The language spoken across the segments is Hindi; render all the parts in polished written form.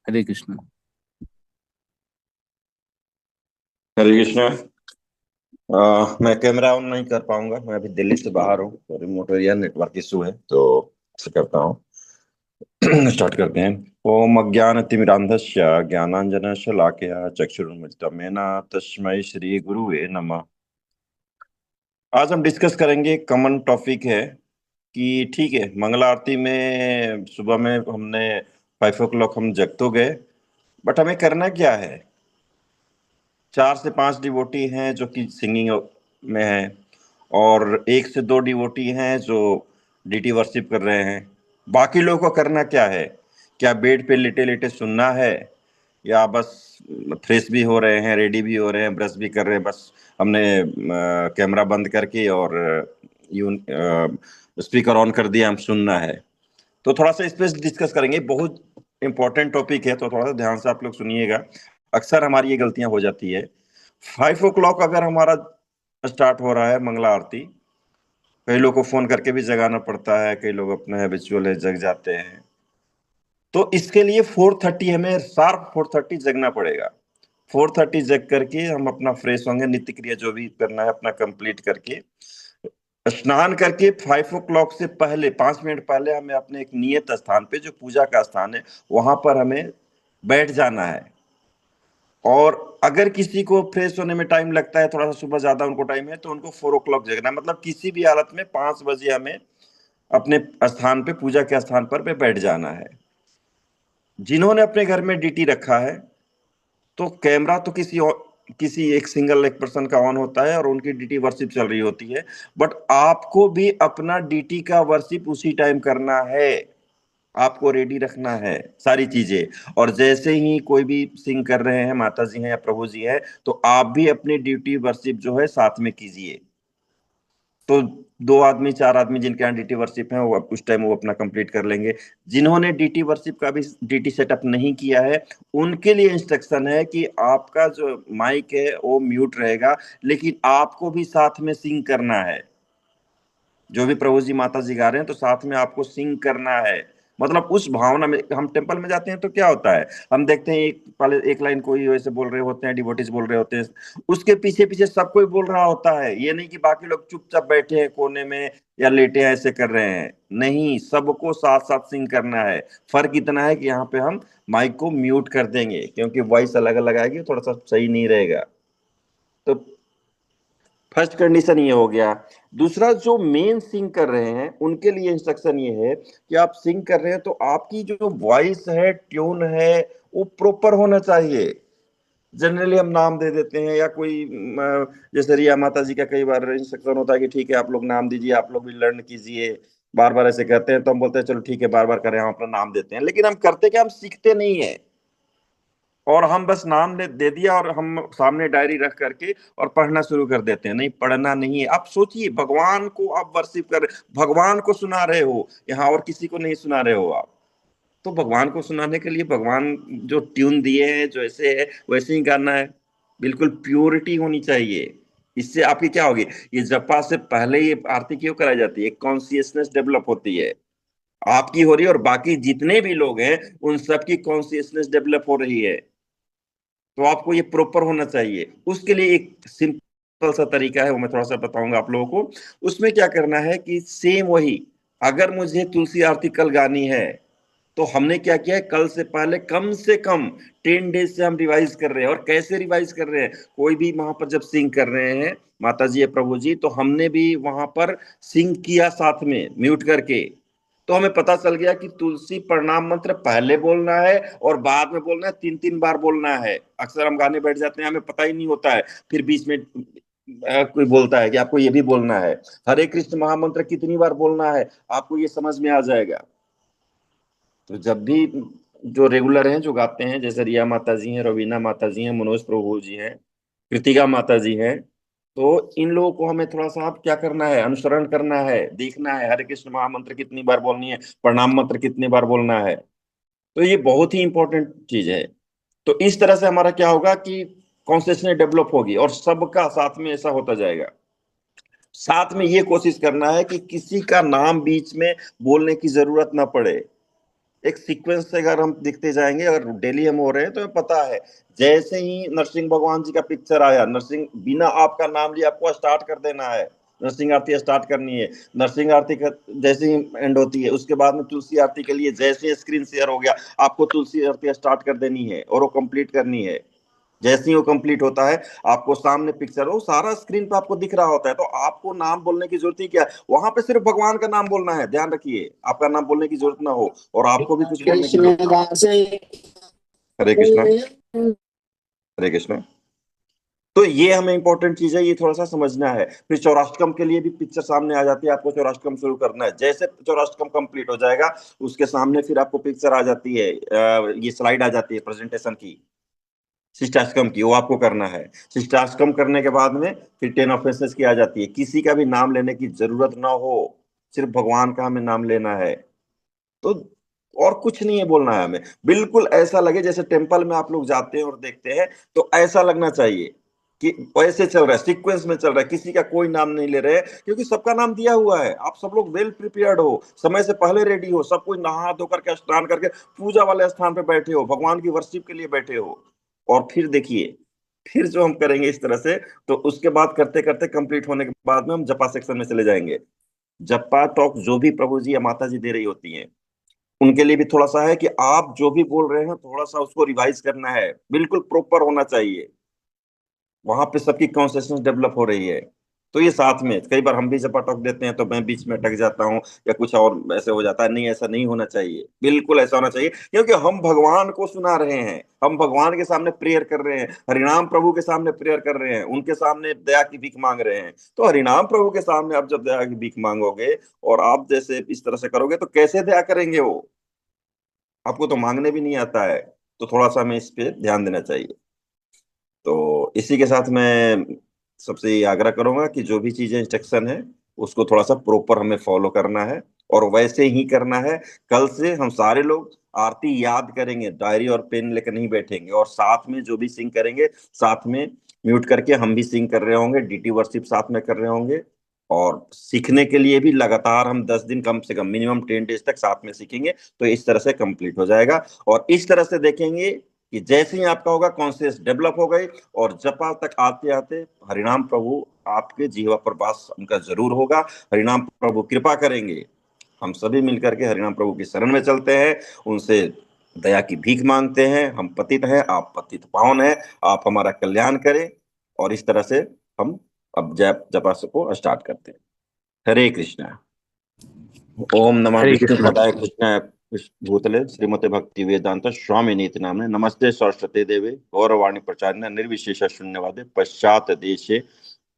हरे कृष्ण। हरे कृष्णा। मैं कैमरा ऑन नहीं कर पाऊंगा। मैं अभी दिल्ली से बाहर हूँ तो रिमोट एरिया नेटवर्क इशू है तो से करता हूँ। स्टार्ट करते हैं। ओम अज्ञानतिमिरान्धस्य ज्ञानांजनशलाकया चक्षुरुन्मिलितं तस्मै श्री गुरुवे नमः। आज हम डिस्कस करेंगे, कॉमन टॉपिक है कि ठीक है, मंगला आरती में सुबह में हमने 5 o'clock हम जग तो गए, बट हमें करना क्या है। 4 से 5 डिवोटी हैं जो कि सिंगिंग में हैं, और 1 से 2 डिवोटी हैं जो डीटी वर्शिप कर रहे हैं। बाकी लोगों को करना क्या है? क्या बेड पे लेटे लेटे सुनना है, या बस फ्रेश भी हो रहे हैं, रेडी भी हो रहे हैं, ब्रश भी कर रहे हैं, बस हमने कैमरा बंद करके और यून स्पीकर ऑन कर दिया, हम सुनना है। तो थोड़ा सा इस पे डिस्कस करेंगे। बहुत इंपॉर्टेंट टॉपिक है, तो थोड़ा सा ध्यान से आप लोग सुनिएगा। अक्सर हमारी ये गलतियां हो जाती है। 5 o'clock अगर हमारा स्टार्ट हो रहा है मंगला आरती, कई लोग को फोन करके भी जगाना पड़ता है, कई लोग अपने हैबिचुअल है जग जाते हैं। तो इसके लिए 4:30 हमें शार्प 4:30 जगना पड़ेगा। 4:30 जग करके हम अपना फ्रेश होंगे, नित्य क्रिया जो भी करना है अपना कंप्लीट करके, स्नान करके 5 o'clock से पहले 5 मिनट पहले हमें अपने एक नियत स्थान पे, जो पूजा का स्थान है, वहां पर हमें बैठ जाना है। और अगर किसी को फ्रेश होने में टाइम लगता है, थोड़ा सा सुबह ज्यादा उनको टाइम है, तो उनको 4 o'clock जगना है। मतलब किसी भी हालत में 5 बजे हमें अपने स्थान पे, पूजा के स्थान पर पे बैठ जाना है। जिन्होंने अपने घर में डीटी रखा है, तो कैमरा तो किसी एक सिंगल एक पर्सन का ऑन होता है और उनकी डीटी वर्शिप चल रही होती है। बट आपको भी अपना डीटी का वर्शिप उसी टाइम करना है। आपको रेडी रखना है सारी चीजें। और जैसे ही कोई भी सिंग कर रहे हैं, माता जी हैं या प्रभु जी हैं, तो आप भी अपनी ड्यूटी वर्शिप जो है साथ में कीजिए। तो 2 आदमी 4 आदमी जिनके यहाँ डीटी वर्शिप है, वो उस टाइम वो अपना कंप्लीट कर लेंगे। जिन्होंने डीटी वर्शिप का भी डीटी सेटअप नहीं किया है, उनके लिए इंस्ट्रक्शन है कि आपका जो माइक है वो म्यूट रहेगा, लेकिन आपको भी साथ में सिंग करना है। जो भी प्रभु जी माता जी गा रहे हैं, तो साथ में आपको सिंग करना है। मतलब उस भावना में हम टेंपल में जाते हैं तो क्या होता है, हम देखते हैं एक पहले एक लाइन कोई वैसे बोल रहे होते हैं, डिवोटीज बोल रहे होते हैं, उसके पीछे पीछे सब कोई बोल रहा होता है। ये नहीं कि बाकी लोग चुपचाप बैठे हैं कोने में या लेटे हैं ऐसे कर रहे हैं। नहीं, सबको साथ साथ सिंग करना है। फर्क इतना है कि यहाँ पे हम माइक को म्यूट कर देंगे, क्योंकि वॉइस अलग अलग आएगी, थोड़ा सा सही नहीं रहेगा। तो फर्स्ट कंडीशन ये हो गया। दूसरा, जो मेन सिंग कर रहे हैं उनके लिए इंस्ट्रक्शन ये है कि आप सिंग कर रहे हैं तो आपकी जो वॉइस है, ट्यून है, वो प्रॉपर होना चाहिए। जनरली हम नाम दे देते हैं, या कोई जैसे रिया माता जी का कई बार इंस्ट्रक्शन होता है कि ठीक है आप लोग नाम दीजिए, आप लोग भी लर्न कीजिए। बार बार ऐसे कहते हैं तो हम बोलते हैं चलो ठीक है, बार बार करें, हम अपना नाम देते हैं, लेकिन हम करते क्या, हम सीखते नहीं है। और हम बस नाम दे दिया और हम सामने डायरी रख करके और पढ़ना शुरू कर देते हैं। नहीं, पढ़ना नहीं है। आप सोचिए, भगवान को आप वर्शिप कर, भगवान को सुना रहे हो यहाँ, और किसी को नहीं सुना रहे हो आप। तो भगवान को सुनाने के लिए भगवान जो ट्यून दिए हैं, जो ऐसे है वैसे ही गाना है। बिल्कुल प्योरिटी होनी चाहिए। इससे आपकी क्या होगी, ये जपा से पहले ये आरती क्यों कराई जाती है, कॉन्सियसनेस डेवलप होती है। आपकी हो रही है और बाकी जितने भी लोग हैं उन सबकी कॉन्सियसनेस डेवलप हो रही है। तो आपको ये प्रॉपर होना चाहिए। उसके लिए एक सिंपल सा तरीका है, वो मैं थोड़ा सा बताऊंगा आप लोगों को। उसमें क्या करना है कि सेम वही, अगर मुझे तुलसी आरती कल गानी है, तो हमने क्या किया है, कल से कम 10 डेज से हम रिवाइज कर रहे हैं। और कैसे रिवाइज कर रहे हैं, कोई भी वहां पर जब सिंग कर रहे हैं माता जी या प्रभु जी, तो हमने भी वहां पर सिंग किया साथ में म्यूट करके। तो हमें पता चल गया कि तुलसी प्रणाम मंत्र पहले बोलना है और बाद में बोलना है, 3 3 बार बोलना है। अक्सर हम गाने बैठ जाते हैं, हमें पता ही नहीं होता है, फिर बीच में कोई बोलता है कि आपको ये भी बोलना है। हरे कृष्ण महामंत्र कितनी बार बोलना है, आपको ये समझ में आ जाएगा। तो जब भी जो रेगुलर हैं, जो गाते हैं, जैसे रिया माता जी हैं, रवीना माता जी हैं, मनोज प्रभु जी हैं, कृतिका माता जी हैं, तो इन लोगों को हमें थोड़ा सा अब क्या करना है, अनुसरण करना है, देखना है हरे कृष्ण महामंत्र कितनी बार बोलनी है, प्रणाम मंत्र कितनी बार बोलना है। तो ये बहुत ही इंपॉर्टेंट चीज है। तो इस तरह से हमारा क्या होगा कि कॉन्सियसनेस डेवलप होगी और सबका साथ में ऐसा होता जाएगा। साथ में ये कोशिश करना है कि किसी का नाम बीच में बोलने की जरूरत ना पड़े। एक सीक्वेंस से अगर हम देखते जाएंगे, अगर डेली हम हो रहे हैं तो हमें पता है, जैसे ही नरसिंह भगवान जी का पिक्चर आया, नरसिंह बिना आपका नाम लिया आपको स्टार्ट कर देना है, नरसिंह आरती स्टार्ट करनी है। नरसिंह आरती जैसे ही एंड होती है उसके बाद में तुलसी आरती के लिए जैसे स्क्रीन शेयर हो गया, आपको तुलसी आरती स्टार्ट कर देनी है और वो कंप्लीट करनी है। जैसे ही वो कंप्लीट होता है, आपको सामने पिक्चर हो सारा स्क्रीन पे आपको दिख रहा होता है, तो आपको नाम बोलने की जरूरत ही क्या है, वहां पे सिर्फ भगवान का नाम बोलना है। ध्यान रखिए, आपका नाम बोलने की जरूरत ना हो और आपको भी कुछ बोलने की जरूरत ना हो। हरे कृष्णा, हरे कृष्णा। तो ये हमें इंपॉर्टेंट चीज है, ये थोड़ा सा समझना है। फिर चौराष्ट्रम के लिए भी पिक्चर सामने आ जाती है, आपको चौराष्ट्रम शुरू करना है। जैसे चौराष्ट्रम कंप्लीट हो जाएगा, उसके सामने फिर आपको पिक्चर आ जाती है, ये स्लाइड आ जाती है प्रेजेंटेशन की, शिष्टाष्टकम की, वो आपको करना है। शिष्टाष्टकम करने के बाद में फिर 10 ऑफेंसेस की आ जाती है। किसी का भी नाम लेने की जरूरत ना हो, सिर्फ भगवान का हमें नाम लेना है। तो और कुछ नहीं है बोलना है हमें, बिल्कुल ऐसा लगे जैसे टेम्पल में आप लोग जाते हैं और देखते हैं, तो ऐसा लगना चाहिए कि वैसे चल रहा है, सीक्वेंस में चल रहा है, किसी का कोई नाम नहीं ले रहे हैं, क्योंकि सबका नाम दिया हुआ है। आप सब लोग वेल प्रिपेयर्ड हो, समय से पहले रेडी हो, सब कोई नहा धो करके स्नान करके पूजा वाले स्थान पे बैठे हो, भगवान की वर्शिप के लिए बैठे हो। और फिर देखिए, फिर जो हम करेंगे इस तरह से, तो उसके बाद करते करते कंप्लीट होने के बाद में हम जपा सेक्शन में चले जाएंगे। जपा टॉक जो भी प्रभु जी या माता जी दे रही होती हैं, उनके लिए भी थोड़ा सा है कि आप जो भी बोल रहे हैं थोड़ा सा उसको रिवाइज करना है, बिल्कुल प्रॉपर होना चाहिए। वहां पे सबकी कॉन्सियसनेस डेवलप हो रही है। तो ये साथ में, कई बार हम भी जब अटक देते हैं तो मैं बीच में अटक जाता हूँ या कुछ और ऐसे हो जाता है, नहीं ऐसा नहीं होना चाहिए, बिल्कुल ऐसा होना चाहिए, क्योंकि हम भगवान को सुना रहे हैं, हम भगवान के सामने प्रेयर कर रहे हैं, हरिनाम प्रभु के सामने प्रेयर कर रहे हैं, उनके सामने दया की भीख मांग रहे हैं। तो हरिनाम प्रभु के सामने आप जब दया की भीख मांगोगे और आप जैसे इस तरह से करोगे, तो कैसे दया करेंगे वो, आपको तो मांगने भी नहीं आता है। तो थोड़ा सा हमें इस पे ध्यान देना चाहिए। तो इसी के साथ मैं सबसे ये आग्रह करूंगा कि जो भी चीजें इंस्ट्रक्शन है उसको थोड़ा सा प्रॉपर हमें फॉलो करना है, और वैसे ही करना है। कल से हम सारे लोग आरती याद करेंगे, डायरी और पेन लेकर नहीं बैठेंगे, और साथ में जो भी सिंग करेंगे, साथ में म्यूट करके हम भी सिंग कर रहे होंगे, डीटी वर्शिप साथ में कर रहे होंगे। और सीखने के लिए भी लगातार हम 10 दिन, कम से कम मिनिमम 10 डेज तक साथ में सीखेंगे, तो इस तरह से कंप्लीट हो जाएगा। और इस तरह से देखेंगे कि जैसे ही आपका होगा कॉन्शियस डेवलप हो गई, और जपा तक आते आते हरिनाम प्रभु आपके जीवा पर वास उनका जरूर होगा। हरिनाम प्रभु कृपा करेंगे, हम सभी मिलकर के हरिनाम प्रभु की शरण में चलते हैं, उनसे दया की भीख मांगते हैं। हम पतित हैं, आप पतित पावन हैं, आप हमारा कल्याण करें। और इस तरह से हम अब जप जपा को स्टार्ट करते हैं। हरे कृष्णा। ओम नमः हरे विष्णु कृष्ण। पदाय कृष्णाय भूतले श्रीमते भक्ति वेदांत स्वामी नीति नामने नमस्ते सरस्वती देवे गौरवाणी प्रचारिणे निर्विशेष शून्यवादे पश्चात देशे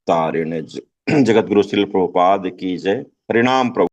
तारिणे। जगत गुरु श्रील प्रभुपाद की जय। हरिनाम प्रभु।